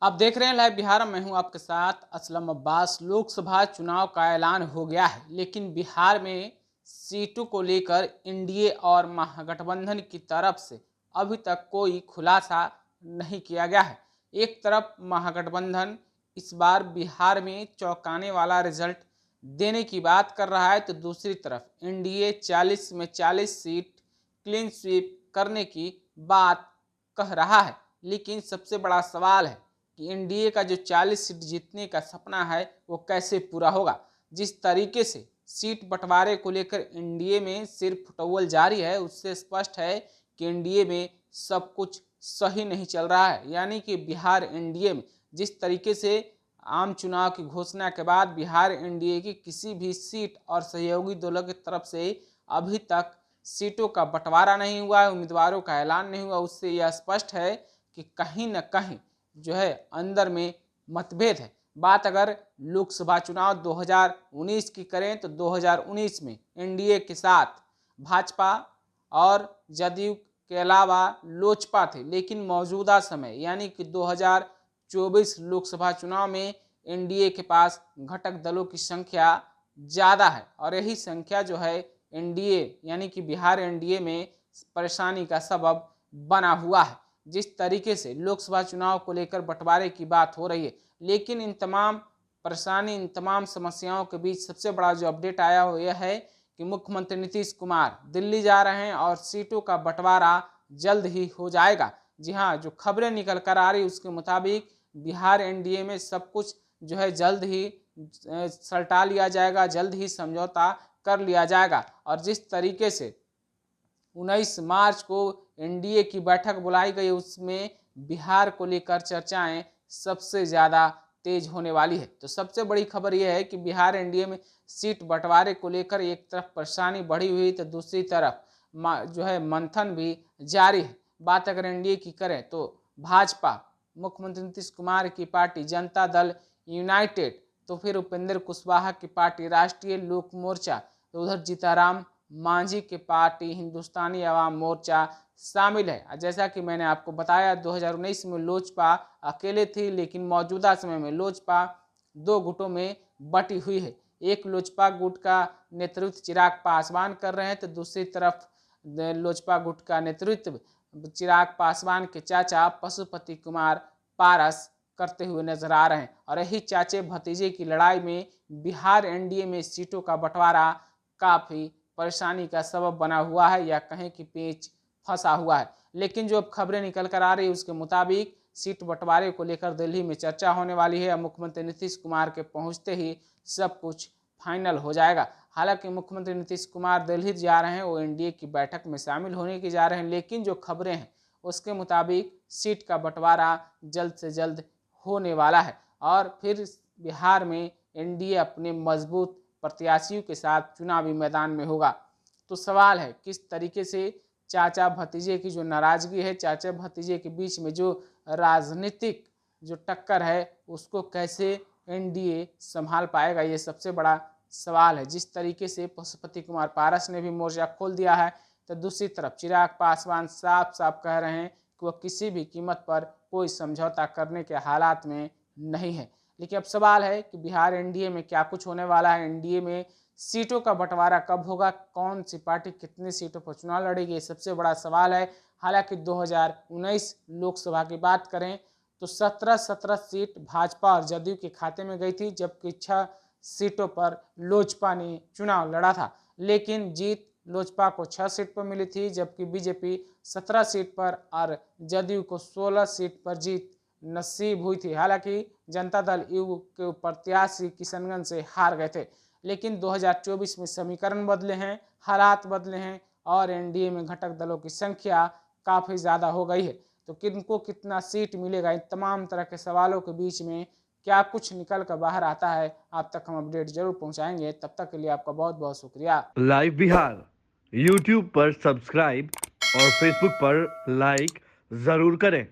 आप देख रहे हैं लाइव बिहार। मैं हूं आपके साथ असलम अब्बास। लोकसभा चुनाव का ऐलान हो गया है, लेकिन बिहार में सीटों को लेकर एनडीए और महागठबंधन की तरफ से अभी तक कोई खुलासा नहीं किया गया है। एक तरफ महागठबंधन इस बार बिहार में चौंकाने वाला रिजल्ट देने की बात कर रहा है, तो दूसरी तरफ एनडीए 40 में 40 सीट क्लीन स्वीप करने की बात कह रहा है। लेकिन सबसे बड़ा सवाल है कि एनडीए का जो 40 सीट जीतने का सपना है वो कैसे पूरा होगा। जिस तरीके से सीट बंटवारे को लेकर एनडीए में सिर्फ फुटौल जारी है, उससे स्पष्ट है कि एनडीए में सब कुछ सही नहीं चल रहा है। यानी कि बिहार एनडीए में जिस तरीके से आम चुनाव की घोषणा के बाद बिहार एनडीए की किसी भी सीट और सहयोगी दलों की तरफ से अभी तक सीटों का बंटवारा नहीं हुआ है, उम्मीदवारों का ऐलान नहीं हुआ, उससे यह स्पष्ट है कि कहीं न कहीं जो है अंदर में मतभेद है। बात अगर लोकसभा चुनाव 2019 की करें तो 2019 में एनडीए के साथ भाजपा और जदयू के अलावा लोजपा थे, लेकिन मौजूदा समय यानी कि 2024 लोकसभा चुनाव में एनडीए के पास घटक दलों की संख्या ज़्यादा है और यही संख्या जो है एनडीए यानी कि बिहार एनडीए में परेशानी का सबब बना हुआ है। जिस तरीके से लोकसभा चुनाव को लेकर बंटवारे की बात हो रही है, लेकिन इन तमाम परेशानी, इन तमाम समस्याओं के बीच सबसे बड़ा जो अपडेट आया वो यह है कि मुख्यमंत्री नीतीश कुमार दिल्ली जा रहे हैं और सीटों का बंटवारा जल्द ही हो जाएगा। जी हाँ, जो खबरें निकल कर आ रही उसके मुताबिक बिहार एनडीए में सब कुछ जो है जल्द ही सलटा लिया जाएगा, जल्द ही समझौता कर लिया जाएगा। और जिस तरीके से 19 मार्च को एनडीए की बैठक बुलाई गई, उसमें बिहार को लेकर चर्चाएं सबसे ज़्यादा तेज होने वाली है। तो सबसे बड़ी खबर यह है कि बिहार एनडीए में सीट बंटवारे को लेकर एक तरफ परेशानी बढ़ी हुई तो दूसरी तरफ जो है मंथन भी जारी है। बात अगर एनडीए की करें तो भाजपा, मुख्यमंत्री नीतीश कुमार की पार्टी जनता दल यूनाइटेड, तो फिर उपेंद्र कुशवाहा की पार्टी राष्ट्रीय लोक मोर्चा, तो उधर जीताराम मांझी की पार्टी हिंदुस्तानी अवाम मोर्चा शामिल है। जैसा कि मैंने आपको बताया 2019 में लोजपा अकेले थी, लेकिन मौजूदा समय में लोजपा दो गुटों में बटी हुई है। एक लोजपा गुट का नेतृत्व चिराग पासवान कर रहे हैं, तो दूसरी तरफ लोजपा गुट का नेतृत्व चिराग पासवान के चाचा पशुपति कुमार पारस करते हुए नजर आ रहे हैं। और यही चाचे भतीजे की लड़ाई में बिहार एनडीए में सीटों का बंटवारा काफ़ी परेशानी का सबब बना हुआ है, या कहें कि पेच फंसा हुआ है। लेकिन जो अब खबरें निकल कर आ रही है उसके मुताबिक सीट बंटवारे को लेकर दिल्ली में चर्चा होने वाली है। मुख्यमंत्री नीतीश कुमार के पहुंचते ही सब कुछ फाइनल हो जाएगा। हालांकि मुख्यमंत्री नीतीश कुमार दिल्ली जा रहे हैं, वो एनडीए की बैठक में शामिल होने की जा रहे हैं, लेकिन जो खबरें हैं उसके मुताबिक सीट का बंटवारा जल्द से जल्द होने वाला है और फिर बिहार में एनडीए अपने मजबूत प्रत्याशियों के साथ चुनावी मैदान में होगा। तो सवाल है किस तरीके से चाचा भतीजे की जो नाराजगी है, चाचा भतीजे के बीच में जो राजनीतिक जो टक्कर है उसको कैसे एनडीए संभाल पाएगा, ये सबसे बड़ा सवाल है। जिस तरीके से पशुपति कुमार पारस ने भी मोर्चा खोल दिया है, तो दूसरी तरफ चिराग पासवान साफ साफ कह रहे हैं कि वह किसी भी कीमत पर कोई समझौता करने के हालात में नहीं है। लेकिन अब सवाल है कि बिहार एनडीए में क्या कुछ होने वाला है, एनडीए में सीटों का बंटवारा कब होगा, कौन सी पार्टी कितनी सीटों पर चुनाव लड़ेगी, ये सबसे बड़ा सवाल है। हालांकि 2019 लोकसभा की बात करें तो 17 सीट भाजपा और जदयू के खाते में गई थी, जबकि 6 सीटों पर लोजपा ने चुनाव लड़ा था। लेकिन जीत लोजपा को 6 सीट पर मिली थी, जबकि बीजेपी 17 सीट पर और जदयू को 16 सीट पर जीत नसीब हुई थी। हालांकि जनता दल यू के प्रत्याशी किशनगंज से हार गए थे। लेकिन 2024 में समीकरण बदले हैं, हालात बदले हैं और एनडीए में घटक दलों की संख्या काफ़ी ज़्यादा हो गई है। तो किनको कितना सीट मिलेगा, इन तमाम तरह के सवालों के बीच में क्या कुछ निकल कर बाहर आता है, आप तक हम अपडेट जरूर पहुंचाएंगे। तब तक के लिए आपका बहुत बहुत शुक्रिया। लाइव बिहार यूट्यूब पर सब्सक्राइब और फेसबुक पर लाइक जरूर करें।